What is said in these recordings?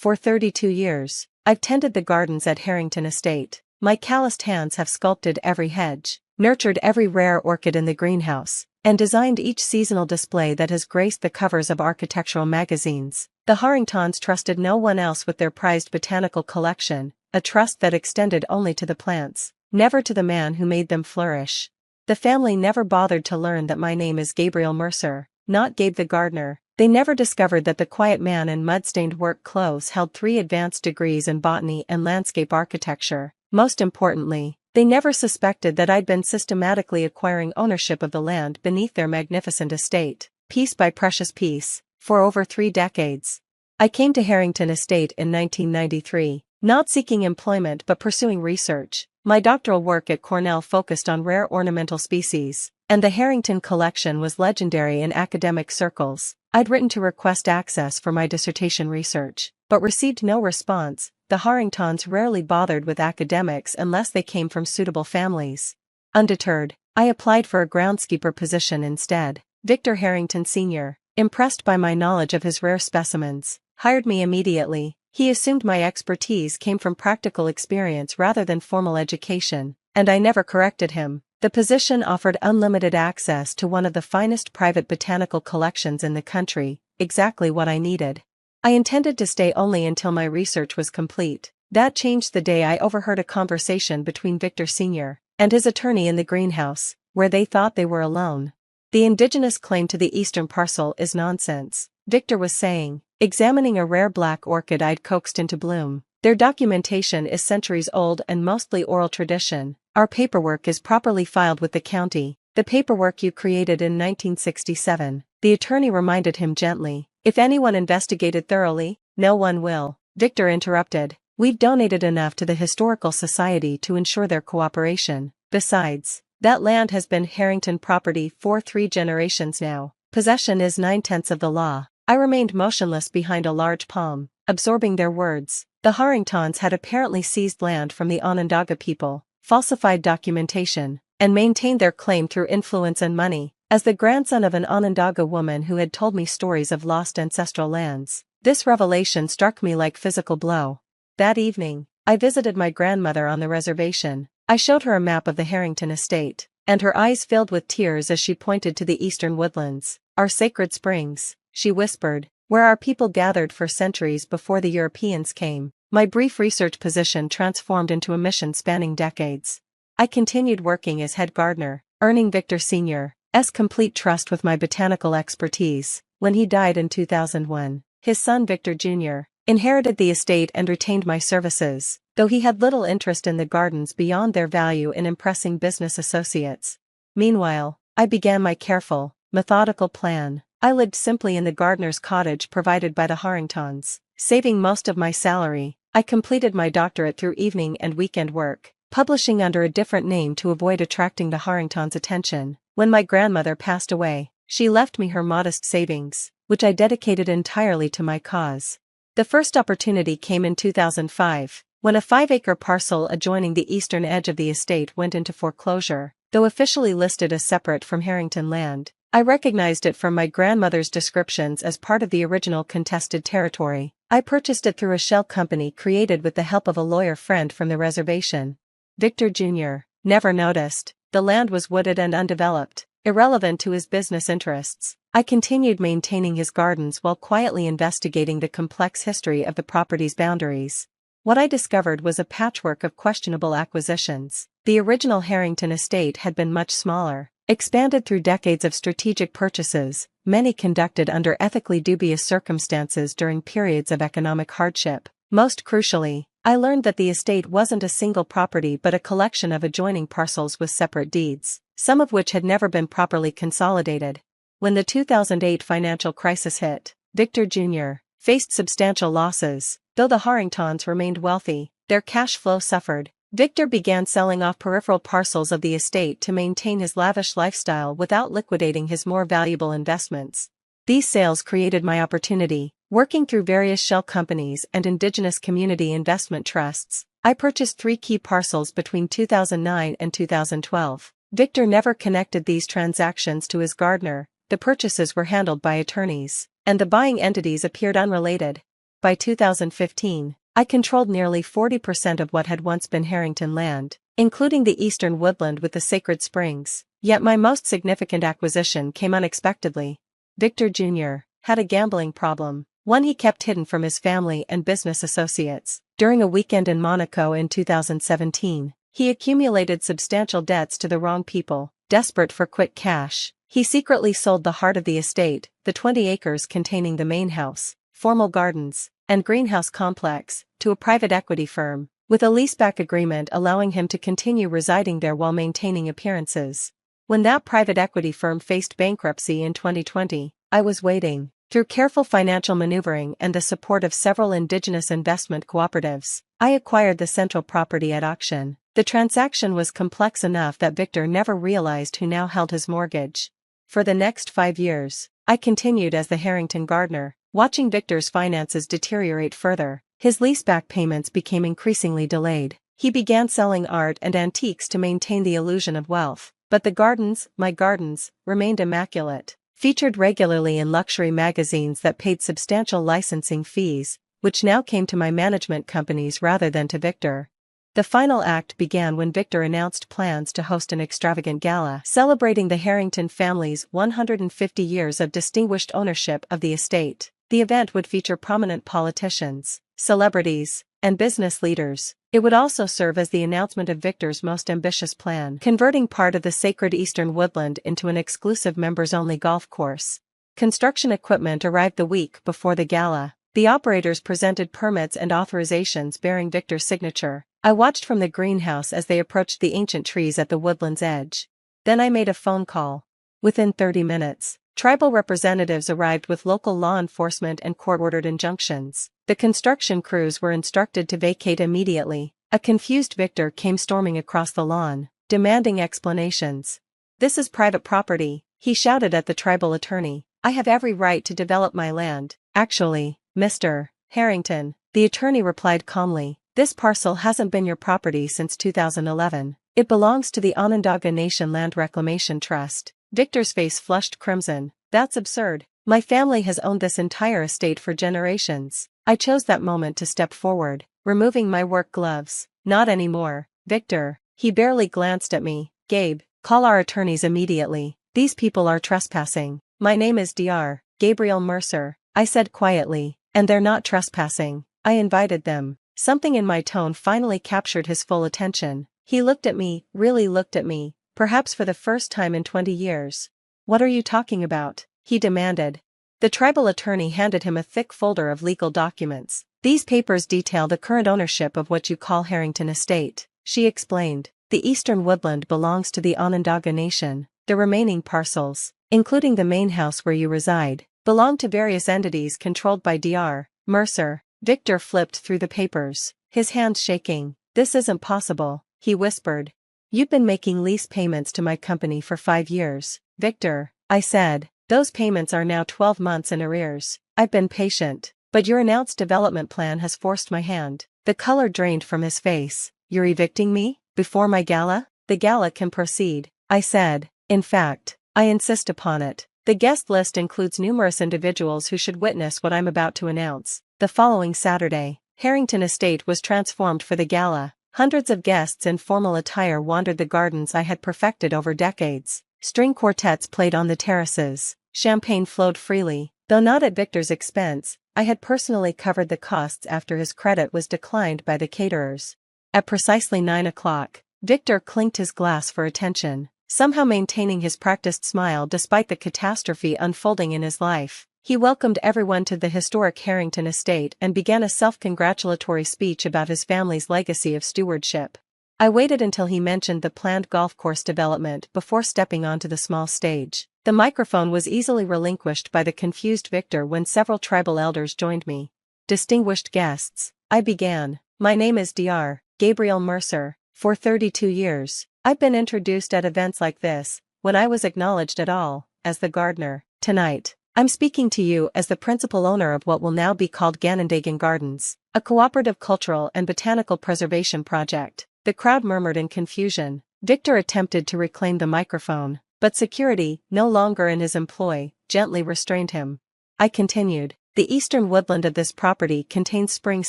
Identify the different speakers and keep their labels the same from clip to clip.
Speaker 1: For 32 years, I've tended the gardens at Harrington Estate. My calloused hands have sculpted every hedge, nurtured every rare orchid in the greenhouse, and designed each seasonal display that has graced the covers of architectural magazines. The Harringtons trusted no one else with their prized botanical collection, a trust that extended only to the plants, never to the man who made them flourish. The family never bothered to learn that my name is Gabriel Mercer, not Gabe the gardener. They never discovered that the quiet man in mud-stained work clothes held 3 advanced degrees in botany and landscape architecture. Most importantly, they never suspected that I'd been systematically acquiring ownership of the land beneath their magnificent estate, piece by precious piece, for over 3 decades. I came to Harrington Estate in 1993, not seeking employment but pursuing research. My doctoral work at Cornell focused on rare ornamental species, and the Harrington collection was legendary in academic circles. I'd written to request access for my dissertation research, but received no response. The Harringtons rarely bothered with academics unless they came from suitable families. Undeterred, I applied for a groundskeeper position instead. Victor Harrington Sr., impressed by my knowledge of his rare specimens, hired me immediately. He assumed my expertise came from practical experience rather than formal education, and I never corrected him. The position offered unlimited access to one of the finest private botanical collections in the country, exactly what I needed. I intended to stay only until my research was complete. That changed the day I overheard a conversation between Victor Sr. and his attorney in the greenhouse, where they thought they were alone. The indigenous claim to the eastern parcel is nonsense, Victor was saying, examining a rare black orchid I'd coaxed into bloom. Their documentation is centuries old and mostly oral tradition. Our paperwork is properly filed with the county. The paperwork you created in 1967, the attorney reminded him gently. If anyone investigated thoroughly, no one will. Victor interrupted. We've donated enough to the Historical Society to ensure their cooperation. Besides, that land has been Harrington property for 3 generations now. Possession is 9/10 of the law. I remained motionless behind a large palm, absorbing their words. The Harringtons had apparently seized land from the Onondaga people, falsified documentation, and maintained their claim through influence and money. As the grandson of an Onondaga woman who had told me stories of lost ancestral lands, this revelation struck me like a physical blow. That evening, I visited my grandmother on the reservation. I showed her a map of the Harrington estate, and her eyes filled with tears as she pointed to the eastern woodlands. Our sacred springs, she whispered, where our people gathered for centuries before the Europeans came. My brief research position transformed into a mission spanning decades. I continued working as head gardener, earning Victor Sr.'s complete trust with my botanical expertise. When he died in 2001, his son Victor Jr. inherited the estate and retained my services, though he had little interest in the gardens beyond their value in impressing business associates. Meanwhile, I began my careful, methodical plan. I lived simply in the gardener's cottage provided by the Harringtons, saving most of my salary. I completed my doctorate through evening and weekend work, publishing under a different name to avoid attracting the Harringtons' attention. When my grandmother passed away, she left me her modest savings, which I dedicated entirely to my cause. The first opportunity came in 2005, when a 5-acre parcel adjoining the eastern edge of the estate went into foreclosure. Though officially listed as separate from Harrington land, I recognized it from my grandmother's descriptions as part of the original contested territory. I purchased it through a shell company created with the help of a lawyer friend from the reservation. Victor Jr. never noticed. The land was wooded and undeveloped, irrelevant to his business interests. I continued maintaining his gardens while quietly investigating the complex history of the property's boundaries. What I discovered was a patchwork of questionable acquisitions. The original Harrington estate had been much smaller, expanded through decades of strategic purchases, many conducted under ethically dubious circumstances during periods of economic hardship. Most crucially, I learned that the estate wasn't a single property but a collection of adjoining parcels with separate deeds, some of which had never been properly consolidated. When the 2008 financial crisis hit, Victor Jr. faced substantial losses. Though the Harringtons remained wealthy, their cash flow suffered. Victor began selling off peripheral parcels of the estate to maintain his lavish lifestyle without liquidating his more valuable investments. These sales created my opportunity. Working through various shell companies and indigenous community investment trusts, I purchased 3 key parcels between 2009 and 2012. Victor never connected these transactions to his gardener. The purchases were handled by attorneys, and the buying entities appeared unrelated. By 2015, I controlled nearly 40% of what had once been Harrington land, including the eastern woodland with the sacred springs. Yet my most significant acquisition came unexpectedly. Victor Jr. had a gambling problem, one he kept hidden from his family and business associates. During a weekend in Monaco in 2017, he accumulated substantial debts to the wrong people. Desperate for quick cash, he secretly sold the heart of the estate, the 20 acres containing the main house, formal gardens, and greenhouse complex, to a private equity firm, with a leaseback agreement allowing him to continue residing there while maintaining appearances. When that private equity firm faced bankruptcy in 2020, I was waiting. Through careful financial maneuvering and the support of several indigenous investment cooperatives, I acquired the central property at auction. The transaction was complex enough that Victor never realized who now held his mortgage. For the next 5 years, I continued as the Harrington gardener, watching Victor's finances deteriorate further. His leaseback payments became increasingly delayed. He began selling art and antiques to maintain the illusion of wealth. But the gardens, my gardens, remained immaculate. Featured regularly in luxury magazines that paid substantial licensing fees, which now came to my management companies rather than to Victor. The final act began when Victor announced plans to host an extravagant gala celebrating the Harrington family's 150 years of distinguished ownership of the estate. The event would feature prominent politicians, celebrities, and business leaders. It would also serve as the announcement of Victor's most ambitious plan, converting part of the sacred eastern woodland into an exclusive members-only golf course. Construction equipment arrived the week before the gala. The operators presented permits and authorizations bearing Victor's signature. I watched from the greenhouse as they approached the ancient trees at the woodland's edge. Then I made a phone call. Within 30 minutes, tribal representatives arrived with local law enforcement and court-ordered injunctions. The construction crews were instructed to vacate immediately. A confused Victor came storming across the lawn, demanding explanations. "This is private property," he shouted at the tribal attorney. "I have every right to develop my land." "Actually, Mr. Harrington," the attorney replied calmly, "this parcel hasn't been your property since 2011. It belongs to the Onondaga Nation Land Reclamation Trust." Victor's face flushed crimson. "That's absurd. My family has owned this entire estate for generations." I chose that moment to step forward, removing my work gloves. "Not anymore, Victor." He barely glanced at me. "Gabe, call our attorneys immediately. These people are trespassing." "My name is Dr. Gabriel Mercer," I said quietly, "and they're not trespassing. I invited them." Something in my tone finally captured his full attention. He looked at me, really looked at me, perhaps for the first time in 20 years. "What are you talking about?" he demanded. The tribal attorney handed him a thick folder of legal documents. "These papers detail the current ownership of what you call Harrington Estate," she explained. "The eastern woodland belongs to the Onondaga Nation. The remaining parcels, including the main house where you reside, belong to various entities controlled by Dr. Mercer." Victor flipped through the papers, his hands shaking. "This isn't possible," he whispered. "You've been making lease payments to my company for 5 years, Victor," I said. "Those payments are now 12 months in arrears. I've been patient, but your announced development plan has forced my hand." The color drained from his face. "You're evicting me? Before my gala?" "The gala can proceed," I said. "In fact, I insist upon it. The guest list includes numerous individuals who should witness what I'm about to announce." The following Saturday, Harrington Estate was transformed for the gala. Hundreds of guests in formal attire wandered the gardens I had perfected over decades. String quartets played on the terraces. Champagne flowed freely, though not at Victor's expense. I had personally covered the costs after his credit was declined by the caterers. At precisely 9 o'clock, Victor clinked his glass for attention, somehow maintaining his practiced smile despite the catastrophe unfolding in his life. He welcomed everyone to the historic Harrington Estate and began a self-congratulatory speech about his family's legacy of stewardship. I waited until he mentioned the planned golf course development before stepping onto the small stage. The microphone was easily relinquished by the confused Victor when several tribal elders joined me. "Distinguished guests," I began, "my name is Dr. Gabriel Mercer. For 32 years, I've been introduced at events like this, when I was acknowledged at all, as the gardener. Tonight, I'm speaking to you as the principal owner of what will now be called Ganondagan Gardens, a cooperative cultural and botanical preservation project." The crowd murmured in confusion. Victor attempted to reclaim the microphone, but security, no longer in his employ, gently restrained him. I continued, The eastern woodland of this property contains springs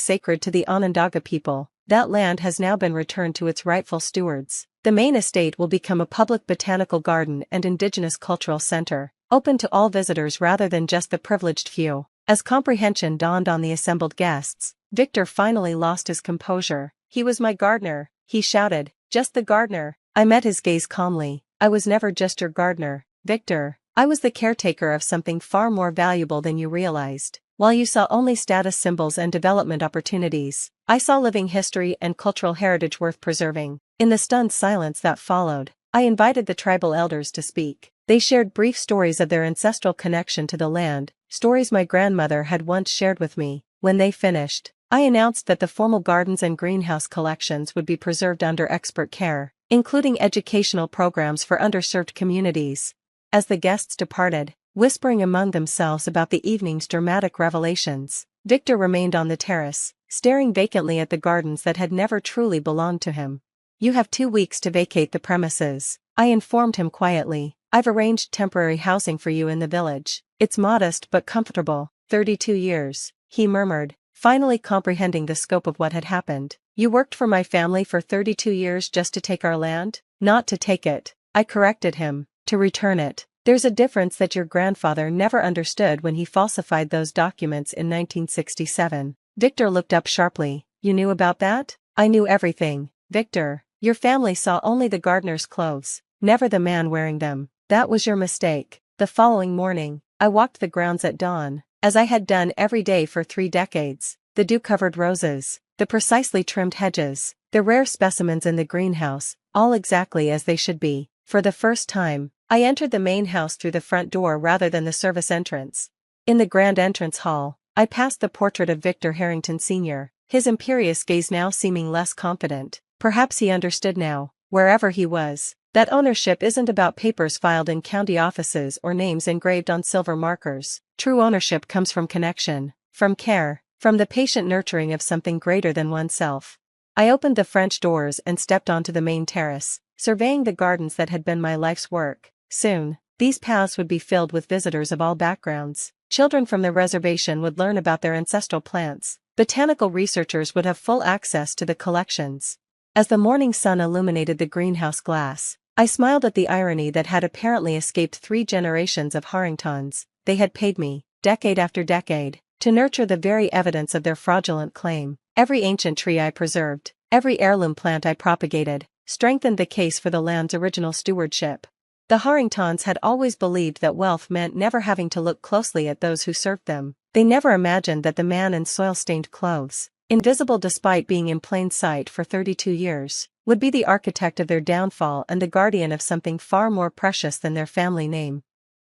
Speaker 1: sacred to the Onondaga people. That land has now been returned to its rightful stewards. The main estate will become a public botanical garden and indigenous cultural center, open to all visitors rather than just the privileged few. As comprehension dawned on the assembled guests, Victor finally lost his composure. "He was my gardener," he shouted. "Just the gardener." I met his gaze calmly. "I was never just your gardener, Victor. I was the caretaker of something far more valuable than you realized. While you saw only status symbols and development opportunities, I saw living history and cultural heritage worth preserving." In the stunned silence that followed, I invited the tribal elders to speak. They shared brief stories of their ancestral connection to the land, stories my grandmother had once shared with me. When they finished, I announced that the formal gardens and greenhouse collections would be preserved under expert care, including educational programs for underserved communities. As the guests departed, whispering among themselves about the evening's dramatic revelations, Victor remained on the terrace, staring vacantly at the gardens that had never truly belonged to him. "You have 2 weeks to vacate the premises," I informed him quietly. "I've arranged temporary housing for you in the village. It's modest but comfortable." 32 years, he murmured, finally comprehending the scope of what had happened. "You worked for my family for 32 years just to take our land?" "Not to take it," I corrected him, "to return it. There's a difference that your grandfather never understood when he falsified those documents in 1967. Victor looked up sharply. "You knew about that?" "I knew everything, Victor. Your family saw only the gardener's clothes, never the man wearing them. That was your mistake." The following morning, I walked the grounds at dawn, as I had done every day for 3 decades. The dew-covered roses, the precisely trimmed hedges, the rare specimens in the greenhouse, all exactly as they should be. For the first time, I entered the main house through the front door rather than the service entrance. In the grand entrance hall, I passed the portrait of Victor Harrington Sr., his imperious gaze now seeming less confident. Perhaps he understood now, wherever he was, that ownership isn't about papers filed in county offices or names engraved on silver markers. True ownership comes from connection, from care, from the patient nurturing of something greater than oneself. I opened the French doors and stepped onto the main terrace, surveying the gardens that had been my life's work. Soon, these paths would be filled with visitors of all backgrounds. Children from the reservation would learn about their ancestral plants. Botanical researchers would have full access to the collections. As the morning sun illuminated the greenhouse glass, I smiled at the irony that had apparently escaped 3 generations of Harringtons. They had paid me, decade after decade, to nurture the very evidence of their fraudulent claim. Every ancient tree I preserved, every heirloom plant I propagated, strengthened the case for the land's original stewardship. The Harringtons had always believed that wealth meant never having to look closely at those who served them. They never imagined that the man in soil-stained clothes, invisible despite being in plain sight for 32 years, would be the architect of their downfall and the guardian of something far more precious than their family name.